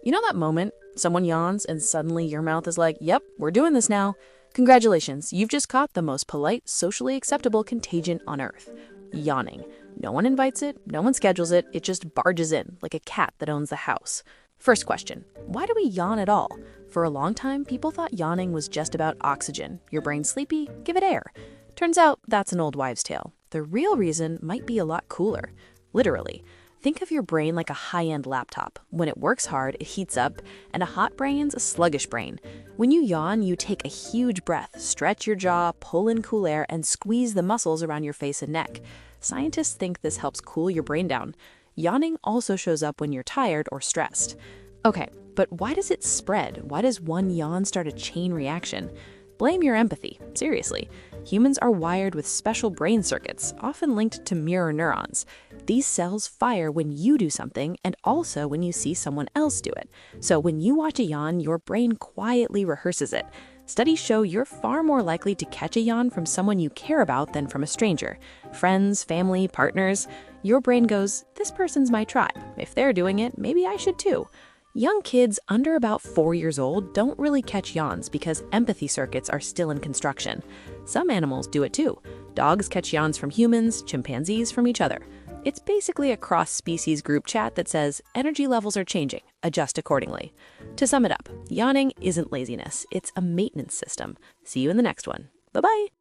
You know that moment someone yawns and suddenly your mouth is like, yep, we're doing this now? Congratulations, you've just caught the most polite, socially acceptable contagion on Earth. Yawning. No one invites it, no one schedules it, it just barges in like a cat that owns the house. First question, why do we yawn at all? For a long time, people thought yawning was just about oxygen. Your brain's sleepy, give it air. Turns out that's an old wives' tale. The real reason might be a lot cooler. Literally. Think of your brain like a high-end laptop. When it works hard, it heats up, and a hot brain's a sluggish brain. When you yawn, you take a huge breath, stretch your jaw, pull in cool air, and squeeze the muscles around your face and neck. Scientists think this helps cool your brain down. Yawning also shows up when you're tired or stressed. Okay, but why does it spread? Why does one yawn start a chain reaction? Blame your empathy. Seriously. Humans are wired with special brain circuits, often linked to mirror neurons. These cells fire when you do something and also when you see someone else do it. So when you watch a yawn, your brain quietly rehearses it. Studies show you're far more likely to catch a yawn from someone you care about than from a stranger. Friends, family, partners. Your brain goes, this person's my tribe. If they're doing it, maybe I should too. Young kids under about 4 years old don't really catch yawns because empathy circuits are still in construction. Some animals do it too. Dogs catch yawns from humans, chimpanzees from each other. It's basically a cross-species group chat that says, energy levels are changing, adjust accordingly. To sum it up, yawning isn't laziness, it's a maintenance system. See you in the next one. Bye-bye.